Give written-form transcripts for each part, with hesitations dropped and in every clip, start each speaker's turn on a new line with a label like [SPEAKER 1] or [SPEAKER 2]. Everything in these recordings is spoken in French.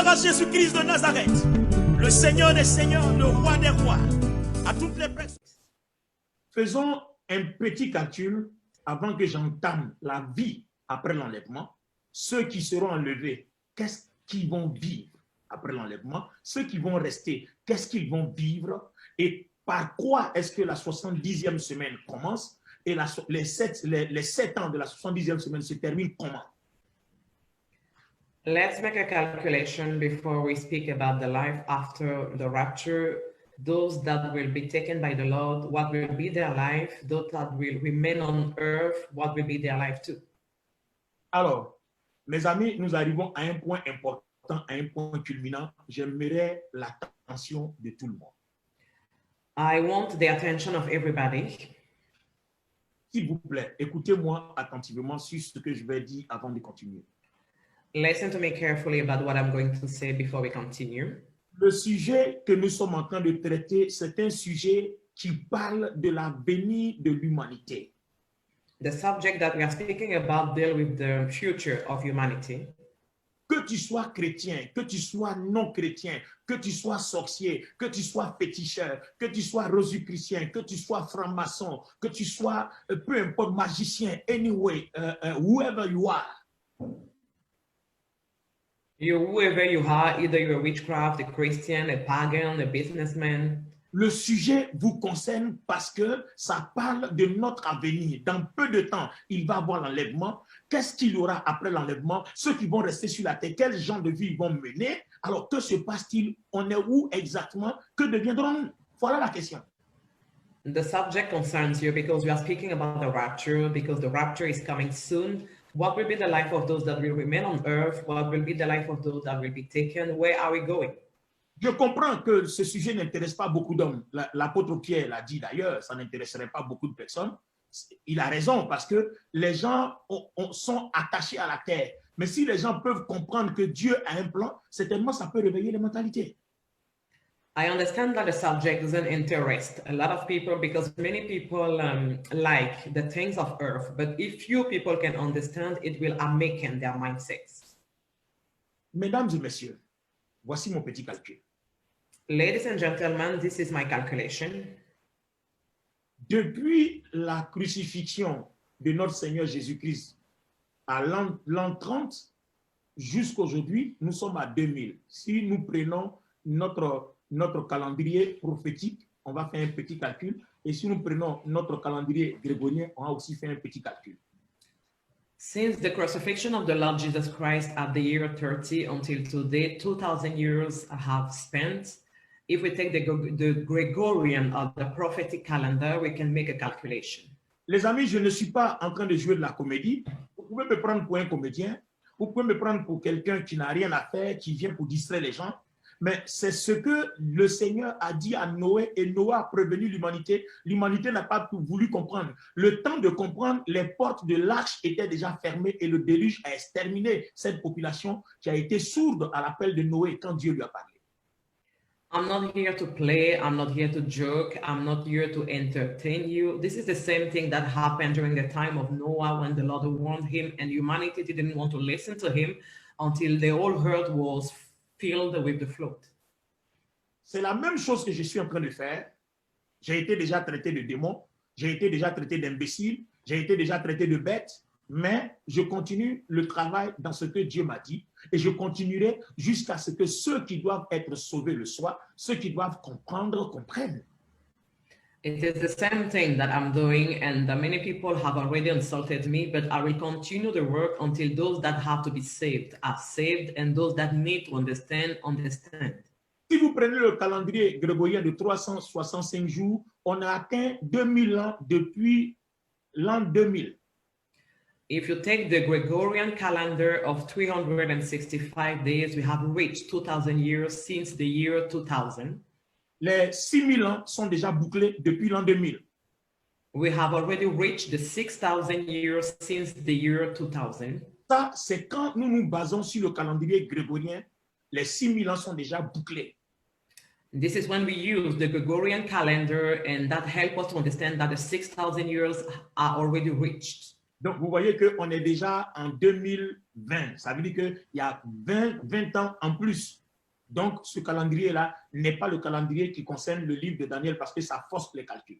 [SPEAKER 1] Gloire à Jésus-Christ de Nazareth, le Seigneur des Seigneurs, le Roi des Rois, à toutes les personnes. Faisons un petit calcul avant que j'entame la vie après l'enlèvement. Ceux qui seront enlevés, qu'est-ce qu'ils vont vivre après l'enlèvement? Ceux qui vont rester, qu'est-ce qu'ils vont vivre? Et par quoi est-ce que la 70e semaine commence? Et les 7 ans de la 70e semaine se terminent comment?
[SPEAKER 2] Let's make a calculation before we speak about the life after the rapture. Those that will be taken by the Lord, what will be their life? Those that will remain on earth, what will be their life too?
[SPEAKER 1] Alors, mes amis, nous arrivons à un point important, à un point culminant. J'aimerais l'attention de tout le monde.
[SPEAKER 2] I want the attention of everybody.
[SPEAKER 1] S'il vous plaît, écoutez-moi attentivement sur ce que je vais dire avant de continuer.
[SPEAKER 2] Listen to me carefully about what I'm going to say before we continue.
[SPEAKER 1] Le sujet que nous sommes en train de traiter, c'est un sujet qui parle de l'avenir de l'humanité.
[SPEAKER 2] The subject that we are speaking about deals with the future of humanity.
[SPEAKER 1] Que tu sois chrétien, que tu sois non chrétien, que tu sois sorcier, que tu sois féticheur, que tu sois rosicrucien, que tu sois franc-maçon, que tu sois, peu importe, magicien, anyway, whoever you are.
[SPEAKER 2] Whoever you are, either you're a witchcraft, a Christian, a pagan, a businessman.
[SPEAKER 1] Le sujet vous concerne parce que ça parle de notre avenir. Dans peu de temps, il va y avoir l'enlèvement. Qu'est-ce qu'il y aura après l'enlèvement? Ceux qui vont rester sur la terre, quel genre de vie ils vont mener? Alors, que se passe-t-il? On est où exactement? Que deviendrons-nous? Voilà la question.
[SPEAKER 2] The subject concerns you because we are speaking about the rapture, because the rapture is coming soon. What will be the life of those that will remain on earth? What will be the life of those that will be taken? Where are we going?
[SPEAKER 1] Je comprends que ce sujet n'intéresse pas beaucoup d'hommes. L'apôtre Pierre l'a dit d'ailleurs, ça n'intéresserait pas beaucoup de personnes. Il a raison parce que les gens sont attachés à la terre. Mais si les gens peuvent comprendre que Dieu a un plan, certainement ça peut réveiller les mentalités.
[SPEAKER 2] I understand that the subject doesn't interest a lot of people because many people like the things of earth. But if few people can understand, it will awaken their mindsets.
[SPEAKER 1] Mesdames et messieurs, voici mon petit calcul.
[SPEAKER 2] Ladies and gentlemen, this is my calculation.
[SPEAKER 1] Depuis la crucifixion de notre Seigneur Jésus-Christ à l'an 30 jusqu'à aujourd'hui, nous sommes à 2000. Si nous prenons notre calendrier prophétique, on va faire un petit calcul. Et si nous prenons notre calendrier grégorien, on va aussi faire un petit calcul.
[SPEAKER 2] Since the crucifixion of the Lord Jesus Christ at the year 30 until today, 2,000 years have spent. If we take the Gregorian or the prophetic calendar, we can make a calculation.
[SPEAKER 1] Les amis, je ne suis pas en train de jouer de la comédie. Vous pouvez me prendre pour un comédien. Vous pouvez me prendre pour quelqu'un qui n'a rien à faire, qui vient pour distraire les gens. Mais c'est ce que le Seigneur a dit à Noé et Noé a prévenu l'humanité. L'humanité n'a pas voulu comprendre. Le temps de comprendre, les portes de l'arche étaient déjà fermées et le déluge a exterminé cette population qui a été sourde à l'appel de Noé quand Dieu lui a parlé.
[SPEAKER 2] I'm not here to play. I'm not here to joke. I'm not here to entertain you. This is the same thing that happened during the time of Noah when the Lord warned him and humanity didn't want to listen to him until the whole earth was filled with the flood.
[SPEAKER 1] C'est la même chose que je suis en train de faire. J'ai été déjà traité de démon, j'ai été déjà traité d'imbécile, j'ai été déjà traité de bête, mais je continue le travail dans ce que Dieu m'a dit et je continuerai jusqu'à ce que ceux qui doivent être sauvés le soient, ceux qui doivent comprendre, comprennent.
[SPEAKER 2] It is the same thing that I'm doing, and many people have already insulted me, but I will continue the work until those that have to be saved are saved, and those that need to understand, understand.
[SPEAKER 1] Si vous prenez le calendrier grégorien de 365 jours, on a atteint 2000 ans depuis l'an 2000.
[SPEAKER 2] If you take the Gregorian calendar of 365 days, we have reached 2,000 years since the year 2000.
[SPEAKER 1] Les 6000 ans sont déjà bouclés depuis l'an 2000.
[SPEAKER 2] We have already reached the 6,000 years since the year 2000.
[SPEAKER 1] Ça, c'est quand nous nous basons sur le calendrier grégorien, les 6000 ans sont déjà bouclés.
[SPEAKER 2] This is when we use the Gregorian calendar, and that helps us to understand that the 6,000 years are already reached.
[SPEAKER 1] Donc, vous voyez qu'on est déjà en 2020. Ça veut dire qu'il y a 20 ans en plus. Donc, ce calendrier-là n'est pas le calendrier qui concerne le livre de Daniel parce que ça force les calculs.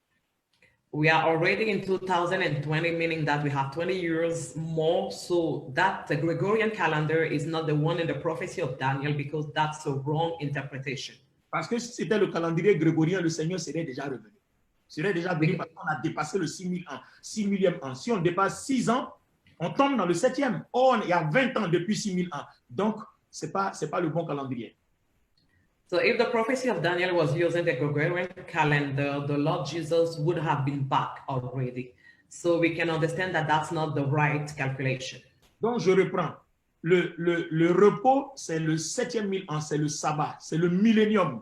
[SPEAKER 2] We are already in 2020, meaning that we have 20 years more. So that the Gregorian calendar is not the one in the prophecy of Daniel because that's a wrong interpretation.
[SPEAKER 1] Parce que si c'était le calendrier grégorien, le Seigneur serait déjà revenu. Serait déjà venu parce qu'on a dépassé le 6000 ans, 6000e an. Si on dépasse 6 ans, on tombe dans le 7e. Oh, il y a 20 ans depuis 6000 ans. Donc, ce n'est pas le bon calendrier.
[SPEAKER 2] So if the prophecy of Daniel was using the Gregorian calendar, the Lord Jesus would have been back already. So we can understand that that's not the right calculation.
[SPEAKER 1] Donc, je reprends. Le repos, c'est le 7e mille an, c'est le sabbat, c'est le millénium.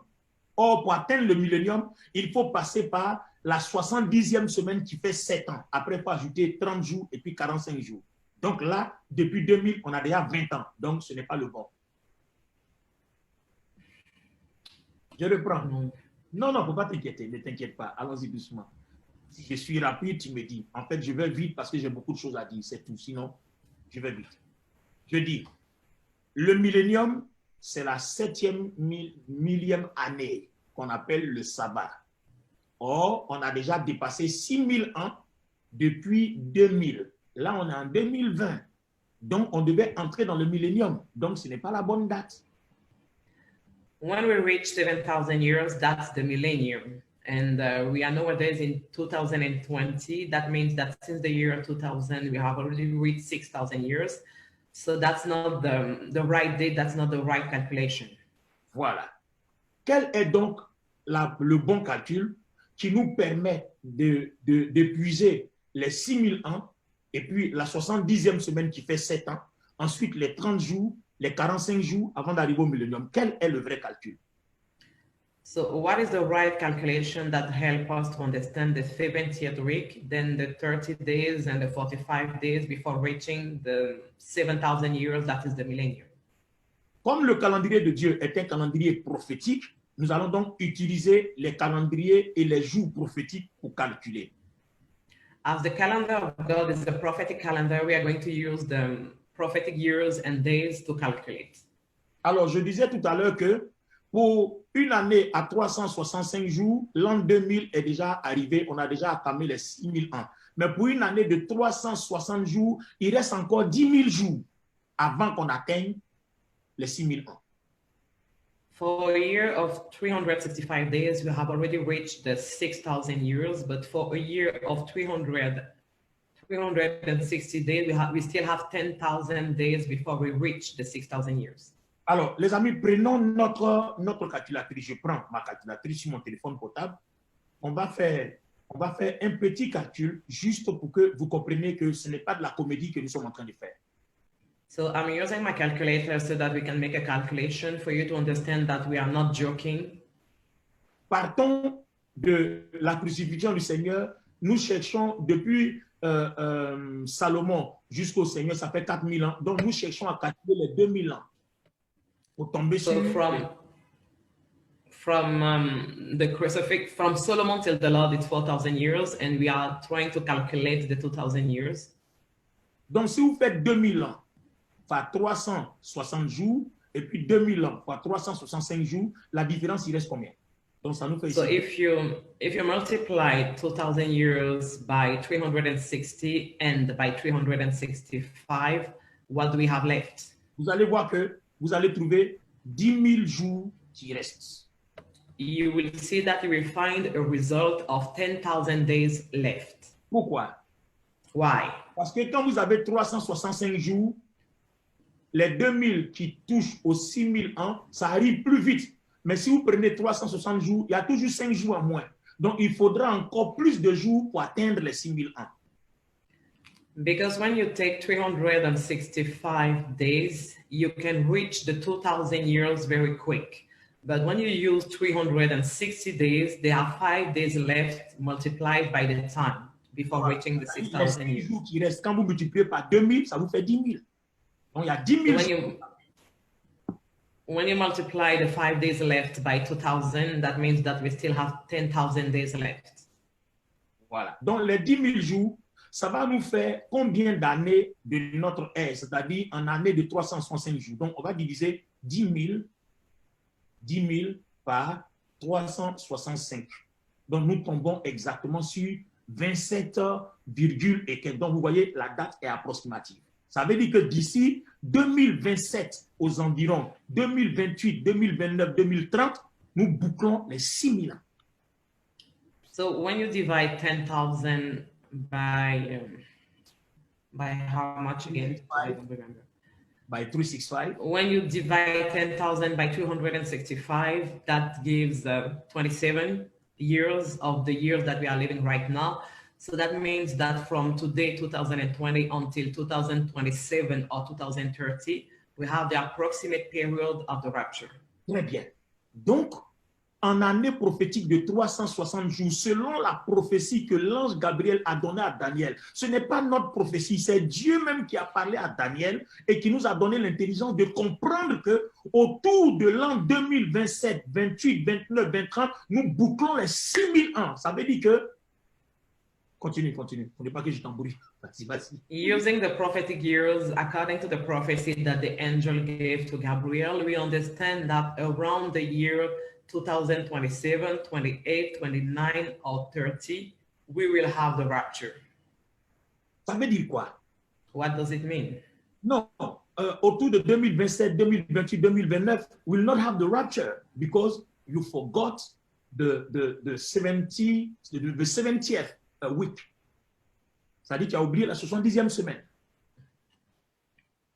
[SPEAKER 1] Or, pour atteindre le millénium, il faut passer par la 70e semaine qui fait 7 ans. Après, il faut ajouter 30 jours et puis 45 jours. Donc là, depuis 2000, on a déjà 20 ans. Donc, ce n'est pas le bon. Je reprends. Non, il ne faut pas t'inquiéter. Ne t'inquiète pas. Allons-y doucement. Si je suis rapide, tu me dis. En fait, je vais vite parce que j'ai beaucoup de choses à dire. C'est tout. Sinon, je vais vite. Je dis, le millénium, c'est la 7e millième année qu'on appelle le sabbat. Or, on a déjà dépassé 6000 ans depuis 2000. Là, on est en 2020. Donc, on devait entrer dans le millénium. Donc, ce n'est pas la bonne date.
[SPEAKER 2] When we reach 7,000 years, that's the millennium. And we are nowadays in 2020. That means that since the year 2000, we have already reached 6,000 years. So that's not the right date. That's not the right calculation.
[SPEAKER 1] Voilà. Quel est donc le bon calcul qui nous permet d'épuiser les 6000 ans et puis la 70e semaine qui fait 7 ans, ensuite les 30 jours, les 45 jours avant d'arriver au millénium? Quel est le vrai calcul?
[SPEAKER 2] So what is the right calculation that helps us to understand the 70th week, then the 30 days and the 45 days before reaching the 7,000 years, that is the millennium?
[SPEAKER 1] Comme le calendrier de Dieu est un calendrier prophétique, nous allons donc utiliser les calendriers et les jours prophétiques pour calculer.
[SPEAKER 2] As the calendar of God is the prophetic calendar, we are going to use the prophetic years and days to calculate.
[SPEAKER 1] Alors, je disais tout à l'heure que pour une année à 365 jours, l'an 2000 est déjà arrivé, on a déjà atteint les 6000 ans. Mais pour une année de 360 jours, il reste encore 10 000 jours avant qu'on atteigne les 6000 ans.
[SPEAKER 2] For a year of 365 days, we have already reached the 6,000 years, but for a year of 360 days, we still have 10,000 days before we reach the 6,000 years.
[SPEAKER 1] Alors, les amis, prenons notre calculatrice. Je prends ma calculatrice sur mon téléphone portable. On va faire un petit calcul juste pour que vous compreniez que ce n'est pas de la comédie que nous sommes en train de faire.
[SPEAKER 2] So I'm using my calculator so that we can make a calculation for you to understand that we are not joking.
[SPEAKER 1] Partons de la crucifixion du Seigneur. Nous cherchons depuis Salomon jusqu'au Seigneur, ça fait 4000 ans. Donc, nous cherchons à calculer les 2000 ans. Pour tomber
[SPEAKER 2] so
[SPEAKER 1] sur
[SPEAKER 2] from Solomon till the Lord, it's 4,000 years, and we are trying to calculate the 2,000 years.
[SPEAKER 1] Donc, si vous faites 2000 ans par 360 jours, et puis 2000 ans par 365 jours, la différence, il reste combien? Donc, ça nous fait
[SPEAKER 2] So
[SPEAKER 1] ici.
[SPEAKER 2] if you multiply 2,000 years by 360 and by 365, what do we have left?
[SPEAKER 1] Vous allez voir que vous allez trouver 10 000 jours qui restent.
[SPEAKER 2] You will see that you will find a result of 10,000 days left.
[SPEAKER 1] Pourquoi?
[SPEAKER 2] Why?
[SPEAKER 1] Parce que quand vous avez 365 jours, les 2000 qui touchent aux 6000 ans, ça arrive plus vite. Mais si vous prenez 360 jours, il y a toujours 5 jours en moins. Donc, il faudra encore plus de jours pour atteindre les 6000 ans.
[SPEAKER 2] Because when you take 365 days, you can reach the 2,000 years very quick. But when you use 360 days, there are 5 days left multiplied by the time before reaching the 6,000 years.
[SPEAKER 1] Qui reste, quand vous multipliez par 2000, ça vous fait 10 000. Donc, il y a 10 000 jours.
[SPEAKER 2] When you multiply the 5 days left by 2,000, that means that we still have 10,000 days left.
[SPEAKER 1] Voilà. Donc, les 10 000 jours ça va nous faire combien d'années de notre ère, c'est-à-dire en année de 365 jours. Donc, on va diviser 10 000 par 365. Donc, nous tombons exactement sur 27, et quelques. Donc, vous voyez, la date est approximative. Ça veut dire que d'ici 2027 aux environs, 2028, 2029, 2030, nous bouclons les 6 000 ans.
[SPEAKER 2] So when you divide 10,000 by how much again? I don't remember.
[SPEAKER 1] By 365.
[SPEAKER 2] When you divide 10,000 by 265, that gives 27 years of the years that we are living right now. So that means that from today, 2020, until 2027 or 2030, we have the approximate period of the rapture.
[SPEAKER 1] Très bien. Donc, en année prophétique de 360 jours, selon la prophétie que l'ange Gabriel a donnée à Daniel, ce n'est pas notre prophétie, c'est Dieu même qui a parlé à Daniel et qui nous a donné l'intelligence de comprendre que autour de l'an 2027, 28, 29, 30, nous bouclons les 6000 ans. Ça veut dire que... Continue. On ne pas que je t'embrouille. Vas-y.
[SPEAKER 2] Using the prophetic years, according to the prophecy that the angel gave to Gabriel, we understand that around the year 2027, 28, 29, or 30, we will have the rapture.
[SPEAKER 1] Ça veut dire quoi?
[SPEAKER 2] What does it mean?
[SPEAKER 1] Non, autour de 2027, 2028, 2029, we will not have the rapture because you forgot the 70th week. Ça veut dire que tu as oublié la 70e semaine.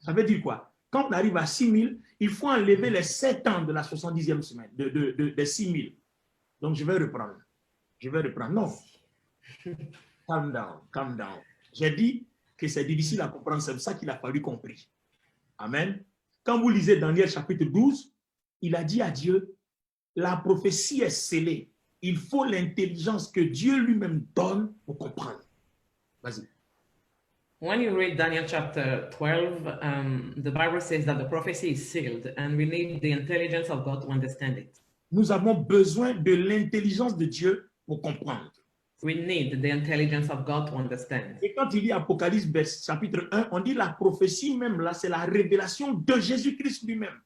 [SPEAKER 1] Ça veut dire quoi? Quand on arrive à 6 000, il faut enlever les 7 ans de la 70e semaine, de 6 000. Donc, je vais reprendre. Non. Calm down. J'ai dit que c'est difficile à comprendre. C'est ça qu'il a fallu comprendre. Amen. Quand vous lisez Daniel chapitre 12, il a dit à Dieu, la prophétie est scellée. Il faut l'intelligence que Dieu lui-même donne pour comprendre. Vas-y.
[SPEAKER 2] When you read Daniel chapter 12, the Bible says that the prophecy is sealed and we need the intelligence of God to understand it.
[SPEAKER 1] Nous avons besoin de l'intelligence de Dieu pour comprendre.
[SPEAKER 2] We need the intelligence of God to understand.
[SPEAKER 1] Et quand il lit Apocalypse chapitre 1, on dit la prophétie même là, c'est la révélation de Jésus-Christ lui-même.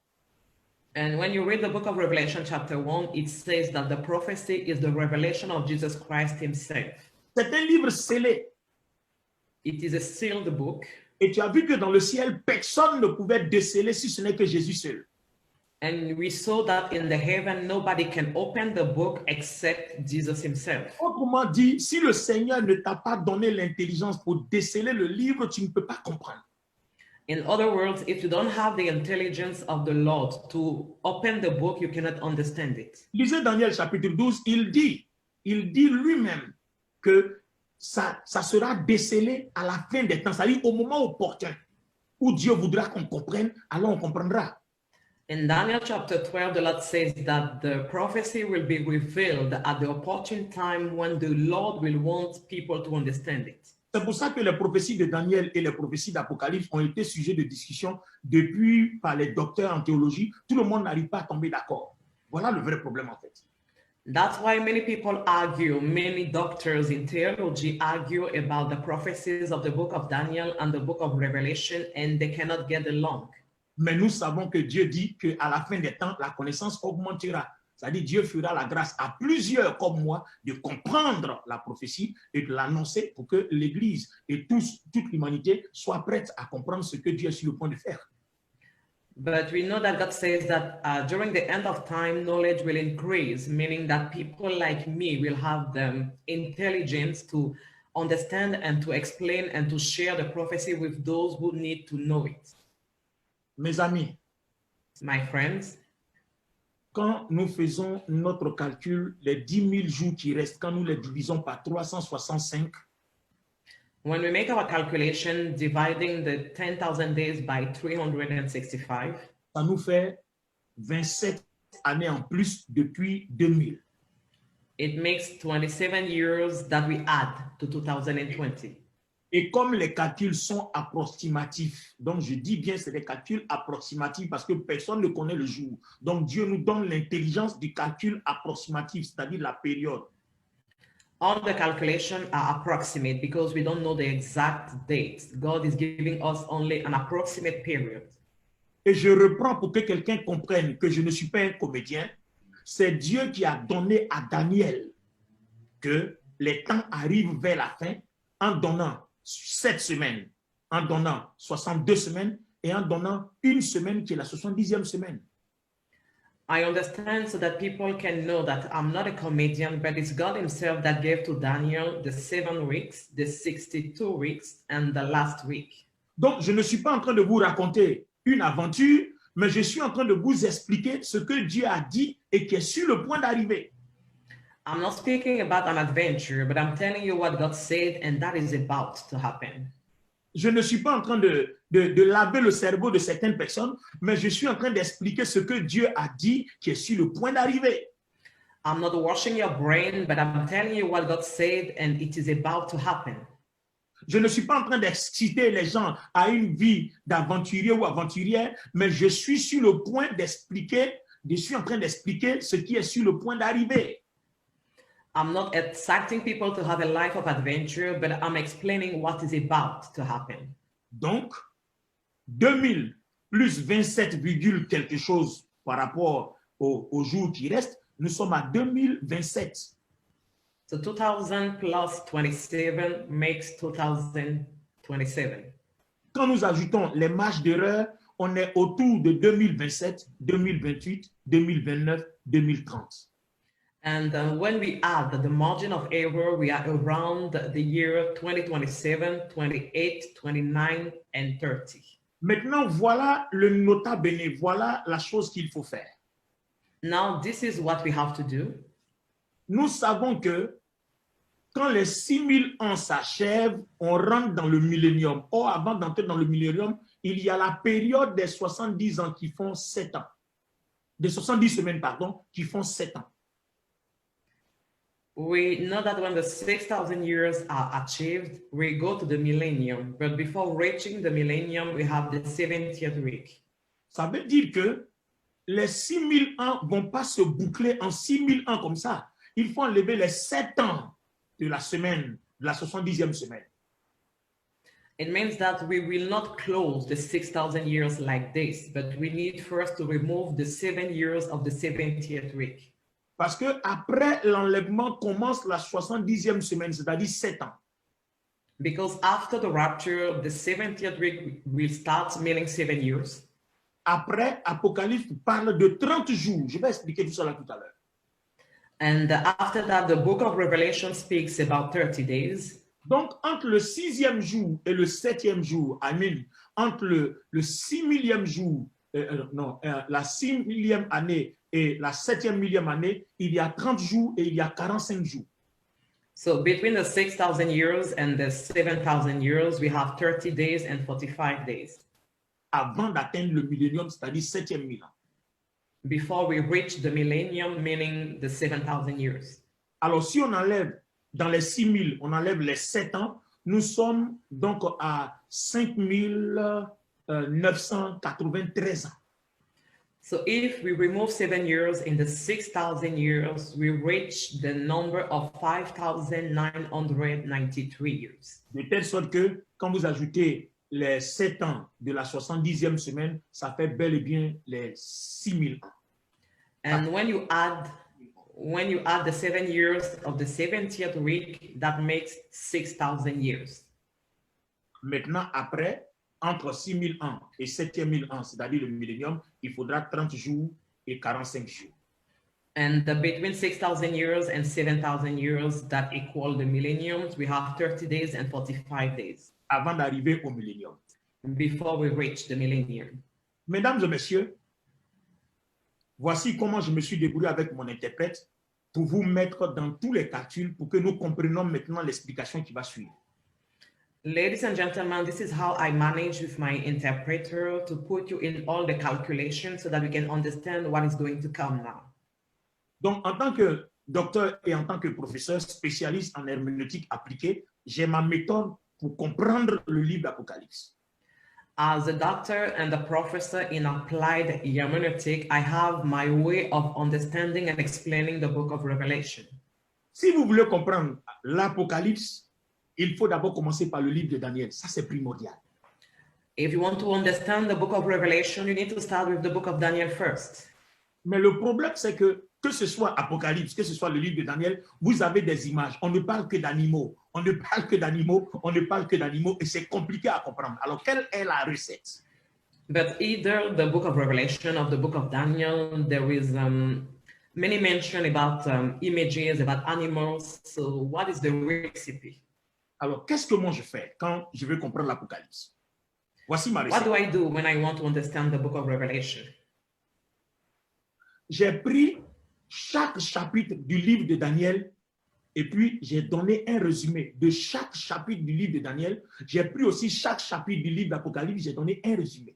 [SPEAKER 2] And when you read the book of Revelation chapter 1, it says that the prophecy is the revelation of Jesus Christ himself.
[SPEAKER 1] C'est un livre scellé.
[SPEAKER 2] It is a sealed book.
[SPEAKER 1] Et tu as vu que dans le ciel, personne ne pouvait déceler si ce n'est que Jésus seul.
[SPEAKER 2] And we saw that in the heaven, nobody can open the book except Jesus himself.
[SPEAKER 1] Autrement dit, si le Seigneur ne t'a pas donné l'intelligence pour déceler le livre, tu ne peux pas comprendre.
[SPEAKER 2] In other words, if you don't have the intelligence of the Lord to open the book, you cannot understand it.
[SPEAKER 1] Lisez Daniel chapitre 12, il dit lui-même que ça sera décelé à la fin des temps, c'est-à-dire au moment opportun où Dieu voudra qu'on comprenne, alors on comprendra.
[SPEAKER 2] In Daniel chapter 12, the Lord says that the prophecy will be revealed at the opportune time when the Lord will want people to understand it.
[SPEAKER 1] C'est pour ça que les prophéties de Daniel et les prophéties d'Apocalypse ont été sujets de discussion depuis par les docteurs en théologie. Tout le monde n'arrive pas à tomber d'accord. Voilà le vrai problème en fait.
[SPEAKER 2] That's why many people argue, many doctors in theology argue about the prophecies of the book of Daniel and the book of Revelation, and they cannot get along.
[SPEAKER 1] Mais nous savons que Dieu dit qu'à la fin des temps, la connaissance augmentera. C'est-à-dire Dieu fera la grâce à plusieurs comme moi de comprendre la prophétie et de l'annoncer pour que l'Église et toute l'humanité soient prête à comprendre ce que Dieu est sur le point de faire.
[SPEAKER 2] But we know that God says that during the end of time, knowledge will increase, meaning that people like me will have the intelligence to understand and to explain and to share the prophecy with those who need to know it.
[SPEAKER 1] Mes amis,
[SPEAKER 2] my friends,
[SPEAKER 1] quand nous faisons notre calcul, les 10 000 jours qui restent, quand nous les divisons par 365,
[SPEAKER 2] when we make our calculation dividing the 10,000 days by 365,
[SPEAKER 1] ça nous fait 27 années en plus depuis 2000.
[SPEAKER 2] It makes 27 years that we add to 2020.
[SPEAKER 1] Et comme les calculs sont approximatifs, donc je dis bien c'est des calculs approximatifs parce que personne ne connaît le jour. Donc Dieu nous donne l'intelligence du calcul approximatif, c'est-à-dire la période.
[SPEAKER 2] All the calculations are approximate because we don't know the exact dates. God is giving us only an approximate period.
[SPEAKER 1] Et je reprends pour que quelqu'un comprenne que je ne suis pas un comédien. C'est Dieu qui a donné à Daniel que les temps arrivent vers la fin en donnant 7 semaines, en donnant 62 semaines et en donnant une semaine qui est la 70e semaine.
[SPEAKER 2] I understand so that people can know that I'm not a comedian, but it's God himself that gave to Daniel the 7 weeks, the 62 weeks, and the last week.
[SPEAKER 1] Donc, je ne suis pas en train de vous raconter une aventure, mais je suis en train de vous expliquer ce que Dieu a dit et qui est sur le point d'arriver.
[SPEAKER 2] I'm not speaking about an adventure, but I'm telling you what God said, and that is about to happen.
[SPEAKER 1] Je ne suis pas en train de laver le cerveau de certaines personnes, mais je suis en train d'expliquer ce que Dieu a dit qui est sur le point d'arriver.
[SPEAKER 2] I'm not washing your brain, but I'm telling you what God said, and it is about to happen.
[SPEAKER 1] Je ne suis pas en train d'exciter les gens à une vie d'aventurier ou aventurière, mais je suis sur le point d'expliquer, je suis en train d'expliquer ce qui est sur le point d'arriver.
[SPEAKER 2] I'm not exciting people to have a life of adventure, but I'm explaining what is about to happen.
[SPEAKER 1] Donc, 2000 plus 27, quelque chose par rapport au jour qui reste, nous sommes à 2027.
[SPEAKER 2] So 2000 plus 27 makes 2027.
[SPEAKER 1] Quand nous ajoutons les marges d'erreur, on est autour de 2027, 2028, 2029, 2030.
[SPEAKER 2] And when we add the margin of error, we are around the year 2027, 28, 29, and 30.
[SPEAKER 1] Maintenant, voilà le nota bene, voilà la chose qu'il faut faire.
[SPEAKER 2] Now, this is what we have to do.
[SPEAKER 1] Nous savons que quand les 6000 ans s'achèvent, on rentre dans le millénium. Or, avant d'entrer dans le millénium, il y a la période des 70 ans qui font 7 ans. Des 70 semaines, pardon, qui font 7 ans.
[SPEAKER 2] We know that when the 6,000 years are achieved, we go to the millennium. But before reaching the millennium, we have the 70th week.
[SPEAKER 1] Ça veut dire que les 6000 ans ne vont pas se boucler en 6000 ans comme ça. Il faut enlever les 7 ans de la semaine, de la 70e semaine.
[SPEAKER 2] It means that we will not close the 6,000 years like this, but we need first to remove the 7 years of the 70th week.
[SPEAKER 1] Parce que après l'enlèvement commence la 70e semaine, c'est-à-dire 7 ans.
[SPEAKER 2] Because after the rapture, the 70th week will start, meaning 7 years.
[SPEAKER 1] Après, Apocalypse parle de 30 jours. Je vais expliquer tout ça là tout à l'heure.
[SPEAKER 2] And after that, the book of Revelation speaks about 30 days.
[SPEAKER 1] Donc, entre le 6e jour et le 7e jour, entre le 6 000e jour, la 6 000e année et la 7e millième année, il y a 30 jours et il y a 45 jours.
[SPEAKER 2] So between the 6,000 years and the 7,000 years, we have 30 days and 45 days.
[SPEAKER 1] Avant d'atteindre le millénium, c'est-à-dire 7e millénaire.
[SPEAKER 2] Before we reach the millennium, meaning the 7,000 years.
[SPEAKER 1] Alors, si on enlève dans les 6 000, on enlève les 7 ans, nous sommes donc à 5 993 ans.
[SPEAKER 2] So if we remove 7 years in the 6,000 years, we reach the number of 5,993 years.
[SPEAKER 1] De telle sorte que quand vous ajoutez les 7 ans de la 70e semaine, ça fait bel et bien les 6 000 ans.
[SPEAKER 2] And when you add the 7 years of the 70th week, that makes 6,000 years.
[SPEAKER 1] Maintenant, après, entre 6 000 ans et 7 000 ans, c'est-à-dire le millénium, il faudra 30 jours et 45 jours.
[SPEAKER 2] And between 6,000 years and 7,000 years that equal the millenniums, we have 30 days and 45 days.
[SPEAKER 1] Avant d'arriver au millénium.
[SPEAKER 2] Before we reach the millennium.
[SPEAKER 1] Mesdames et messieurs, voici comment je me suis débrouillé avec mon interprète pour vous mettre dans tous les calculs pour que nous comprenions maintenant l'explication qui va suivre.
[SPEAKER 2] Ladies and gentlemen, this is how I manage with my interpreter to put you in all the calculations so that we can understand what is going to come now.
[SPEAKER 1] Donc, en tant que docteur et en tant que professeur spécialiste en herméneutique appliquée, j'ai ma méthode pour comprendre le livre d'Apocalypse.
[SPEAKER 2] As a doctor and a professor in applied hermeneutic, I have my way of understanding and explaining the book of Revelation.
[SPEAKER 1] Si vous voulez comprendre l'Apocalypse, il faut d'abord commencer par le livre de Daniel. Ça, c'est primordial.
[SPEAKER 2] If you want to understand the book of Revelation, you need to start with the book of Daniel first.
[SPEAKER 1] Mais le problème, c'est que ce soit Apocalypse, que ce soit le livre de Daniel, vous avez des images. On ne parle que d'animaux. On ne parle que d'animaux. On ne parle que d'animaux. Et c'est compliqué à comprendre. Alors, quelle est la recette?
[SPEAKER 2] But either the book of Revelation or the book of Daniel, there is many mention about images, about animals. So what is the recipe?
[SPEAKER 1] Alors, qu'est-ce que moi je fais quand je veux comprendre l'Apocalypse? Voici ma recette.
[SPEAKER 2] What do I do when I want to understand the book of Revelation?
[SPEAKER 1] J'ai pris chaque chapitre du livre de Daniel et puis j'ai donné un résumé de chaque chapitre du livre de Daniel. J'ai pris aussi chaque chapitre du livre d'Apocalypse, j'ai donné un résumé.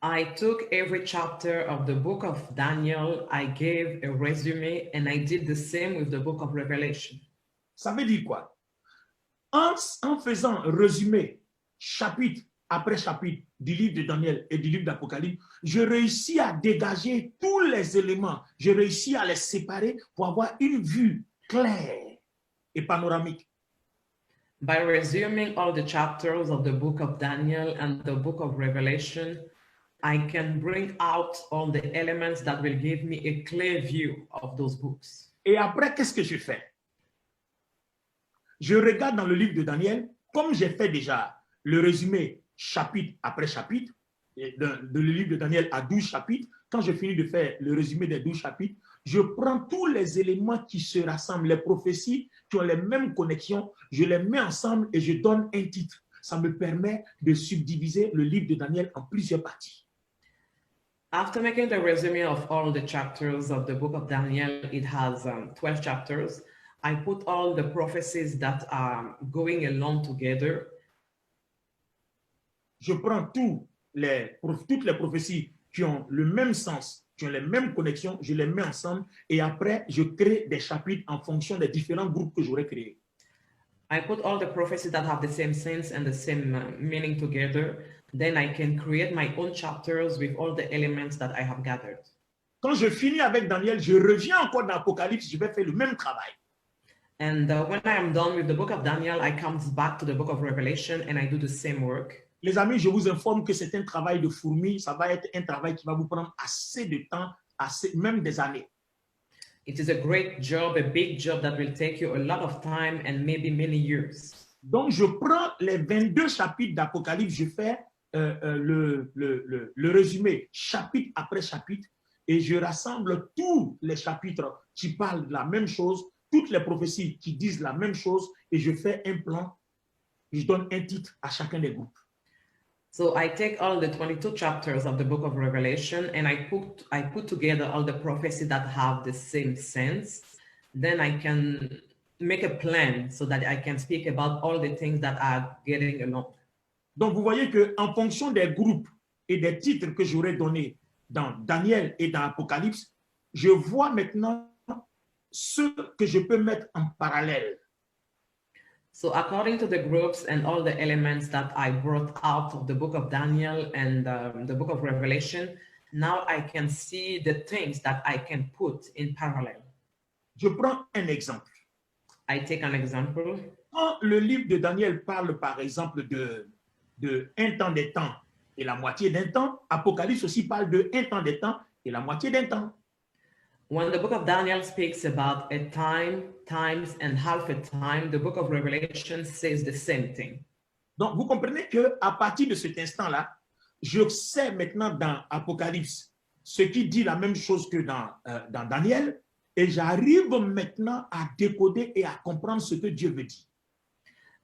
[SPEAKER 2] I took every chapter of the book of Daniel, I gave a resume, and I did the same with the book of Revelation.
[SPEAKER 1] Ça veut dire quoi? En faisant résumé chapitre après chapitre du livre de Daniel et du livre d'Apocalypse, je réussis à dégager tous les éléments, je réussis à les séparer pour avoir une vue claire et panoramique.
[SPEAKER 2] By resuming all the chapters of the book of Daniel and the book of Revelation, I can bring out all the elements that will give me a clear view of those books.
[SPEAKER 1] Et après, qu'est-ce que je fais? Je regarde dans le livre de Daniel, comme j'ai fait déjà le résumé chapitre après chapitre, le livre de Daniel a 12 chapitres. Quand je finis de faire le résumé des 12 chapitres, je prends tous les éléments qui se rassemblent, les prophéties qui ont les mêmes connexions, je les mets ensemble et je donne un titre. Ça me permet de subdiviser le livre de Daniel en plusieurs parties.
[SPEAKER 2] After making the resume of all the chapters of the book of Daniel, it has 12 chapters. I put all the prophecies that are going along together.
[SPEAKER 1] Je prends toutes les prophéties qui ont le même sens, qui ont les mêmes connexions, je les mets ensemble et après, je crée des chapitres en fonction des différents groupes que j'aurais créés.
[SPEAKER 2] I put all the prophecies that have the same sense and the same meaning together. Then I can create my own chapters with all the elements that I have gathered.
[SPEAKER 1] Quand je finis avec Daniel, je reviens encore dans l'Apocalypse, je vais faire le même travail.
[SPEAKER 2] And when I am done with the book of Daniel, I come back to the book of Revelation and I do the same work.
[SPEAKER 1] Les amis, je vous informe que c'est un travail de fourmi, ça va être un travail qui va vous prendre assez de temps, même des années.
[SPEAKER 2] It is a great job, a big job that will take you a lot of time and maybe many years.
[SPEAKER 1] Donc, je prends les 22 chapitres d'Apocalypse, je fais le résumé chapitre après chapitre et je rassemble tous les chapitres qui parlent de la même chose, toutes les prophéties qui disent la même chose et je fais un plan, je donne un titre à chacun des groupes.
[SPEAKER 2] So I take all the 22 chapters of the book of Revelation and I put together all the prophecies that have the same sense. Then I can make a plan so that I can speak about all the things that are getting along.
[SPEAKER 1] Donc, vous voyez qu'en fonction des groupes et des titres que j'aurais donnés dans Daniel et dans Apocalypse, je vois maintenant ce que je peux mettre en parallèle.
[SPEAKER 2] So according to the groups and all the elements that I brought out of the book of Daniel and the book of Revelation, now I can see the things that I can put in parallel.
[SPEAKER 1] Je prends un exemple.
[SPEAKER 2] I take an example.
[SPEAKER 1] Quand le livre de Daniel parle, par exemple, de un temps des temps et la moitié d'un temps, Apocalypse aussi parle de un temps des temps et la moitié d'un temps.
[SPEAKER 2] When the book of Daniel speaks about a time, times, and half a time, the book of Revelation says the same thing.
[SPEAKER 1] Donc, vous comprenez qu'à partir de cet instant-là, je sais maintenant dans Apocalypse ce qui dit la même chose que dans Daniel et j'arrive maintenant à décoder et à comprendre ce que Dieu veut dire.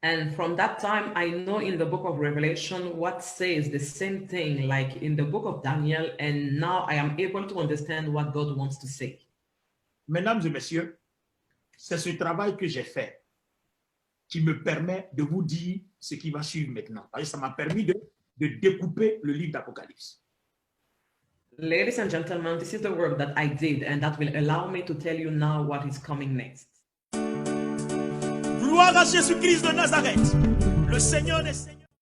[SPEAKER 2] And from that time, I know in the book of Revelation what says the same thing like in the book of Daniel, and now I am able to understand what God wants to say.
[SPEAKER 1] Mesdames et messieurs, c'est ce travail que j'ai fait qui me permet de vous dire ce qui va suivre maintenant. Ça m'a permis de découper le livre d'Apocalypse.
[SPEAKER 2] Ladies and gentlemen, this is the work that I did, and that will allow me to tell you now what is coming next.
[SPEAKER 1] Gloire à Jésus-Christ de Nazareth, le Seigneur des Seigneurs.